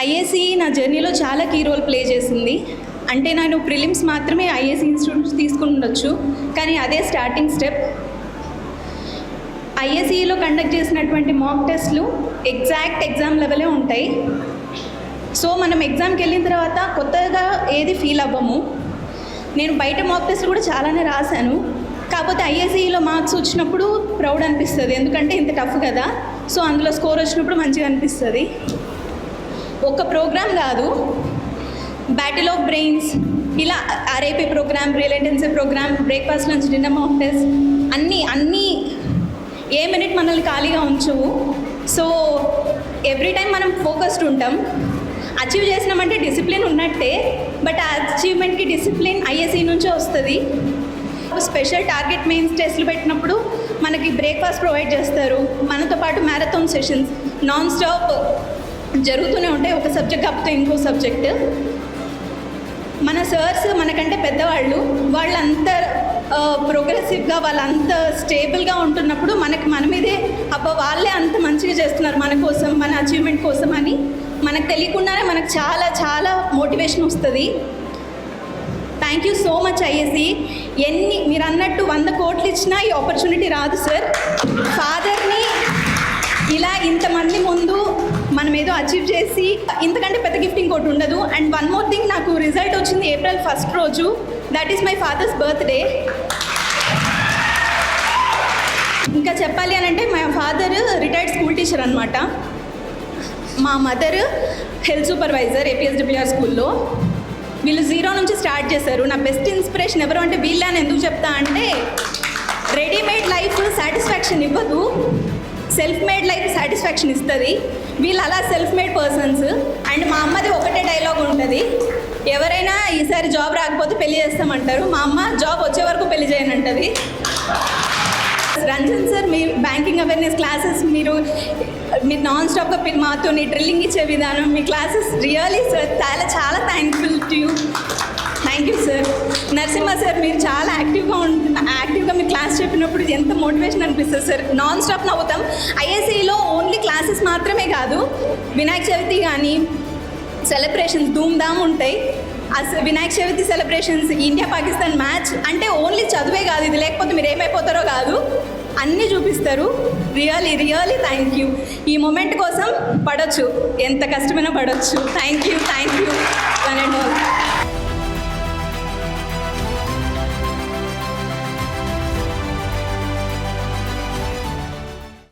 IAC నా జర్నీలో చాలా కీ రోల్ ప్లే చేసింది. అంటే నేను ప్రిలిమ్స్ మాత్రమే ఐఏసీ ఇన్స్టిట్యూట్స్ తీసుకుని ఉండొచ్చు, కానీ అదే స్టార్టింగ్ స్టెప్. ఐఏసీలో కండక్ట్ చేసినటువంటి మాక్ టెస్ట్లు ఎగ్జాక్ట్ ఎగ్జామ్ లెవెలే ఉంటాయి. సో మనం ఎగ్జామ్కి వెళ్ళిన తర్వాత కొత్తగా ఏది ఫీల్ అవ్వము. నేను బయట మాక్ టెస్ట్ కూడా చాలానే రాశాను, కాకపోతే ఐఏసీలో మార్క్స్ వచ్చినప్పుడు ప్రౌడ్ అనిపిస్తుంది, ఎందుకంటే ఇంత టఫ్ కదా. సో అందులో స్కోర్ వచ్చినప్పుడు మంచిగా అనిపిస్తుంది. ఒక ప్రోగ్రామ్ కాదు, బ్యాటిల్ ఆఫ్ బ్రెయిన్స్, ఇలా RIP program, real intensive program, breakfast lunch dinner mock test, అన్నీ ఏ మినిట్ మనల్ని ఖాళీగా ఉంచవు. సో ఎవ్రీ టైం మనం ఫోకస్డ్ ఉంటాం. అచీవ్ చేసినామంటే డిసిప్లిన్ ఉన్నట్టే, బట్ ఆ అచీవ్మెంట్కి డిసిప్లిన్ ఐఏసీ నుంచే వస్తుంది. స్పెషల్ టార్గెట్ మెయిన్స్ టెస్ట్లు పెట్టినప్పుడు మనకి బ్రేక్ఫాస్ట్ ప్రొవైడ్ చేస్తారు. మనతో పాటు మ్యారథాన్ సెషన్స్ నాన్ స్టాప్ జరుగుతూనే ఉంటాయి, ఒక సబ్జెక్ట్ కాకపోతే ఇంకో సబ్జెక్ట్. మన సర్స్ మనకంటే పెద్దవాళ్ళు, వాళ్ళంత ప్రోగ్రెసివ్గా, వాళ్ళంత స్టేబుల్గా ఉంటున్నప్పుడు మన మీదే అబ్బా వాళ్ళే అంత మంచిగా చేస్తున్నారు మన కోసం, మన అచీవ్మెంట్ కోసం అని మనకు తెలియకుండానే మనకు చాలా చాలా మోటివేషన్ వస్తుంది. Thank you so much IAC. మీరు అన్నట్టు 100 కోట్లు ఇచ్చినా ఈ ఆపర్చునిటీ రాదు సార్. ఫాదర్ని ఇలా ఇంతమంది ముందు మనం ఏదో అచీవ్ చేసి ఇంతకంటే పెద్ద గిఫ్ట్ ఇంకోటి ఉండదు. అండ్ వన్ మోర్ థింగ్, నాకు రిజల్ట్ వచ్చింది April 1 రోజు. That is my father's birthday. ఇంకా చెప్పాలి అని అంటే మా ఫాదర్ రిటైర్డ్ స్కూల్ టీచర్ అనమాట, మా మదర్ హెల్త్ సూపర్వైజర్ APSWR స్కూల్లో. వీళ్ళు 0 నుంచి స్టార్ట్ చేశారు. నా బెస్ట్ ఇన్స్పిరేషన్ ఎవరు అంటే వీళ్ళే అని ఎందుకు చెప్తా అంటే, రెడీమేడ్ లైఫ్ సాటిస్ఫాక్షన్ ఇవ్వదు, సెల్ఫ్ మేడ్ లైఫ్ సాటిస్ఫాక్షన్ ఇస్తుంది. వీళ్ళు అలా సెల్ఫ్ మేడ్ పర్సన్స్. అండ్ మా అమ్మది ఒకటే డైలాగ్ ఉంటుంది, ఎవరైనా ఈసారి జాబ్ రాకపోతే పెళ్లి చేస్తామంటారు, మా అమ్మ జాబ్ వచ్చే వరకు పెళ్లి చేయనంటది. రంజన్ సార్, మీ బ్యాంకింగ్ అవేర్నెస్ క్లాసెస్ మీరు నాన్ స్టాప్గా మాతో డ్రిల్లింగ్ ఇచ్చే విధానం, మీ క్లాసెస్ రియలీ సార్ చాలా thankful to you. Thank you sir. Narasimha sir, మీరు చాలా యాక్టివ్గా మీ క్లాస్ చెప్పినప్పుడు ఎంత మోటివేషన్ అనిపిస్తుంది సార్. నాన్ స్టాప్ నవ్వుతాం. ఐఏసీలో ఓన్లీ క్లాసెస్ మాత్రమే కాదు, వినాయక చవితి కానీ సెలబ్రేషన్స్ ధూమ్ధామ్ ఉంటాయి. Vinayaka Chavithi celebrations, India Pakistan match అంటే ఓన్లీ చదువే కాదు, ఇది లేకపోతే మీరు ఏమైపోతారో కాదు, అన్నీ చూపిస్తారు. Really thank you. ఈ మూమెంట్ కోసం పడవచ్చు, ఎంత కష్టమైనా పడవచ్చు. Thank you one and all.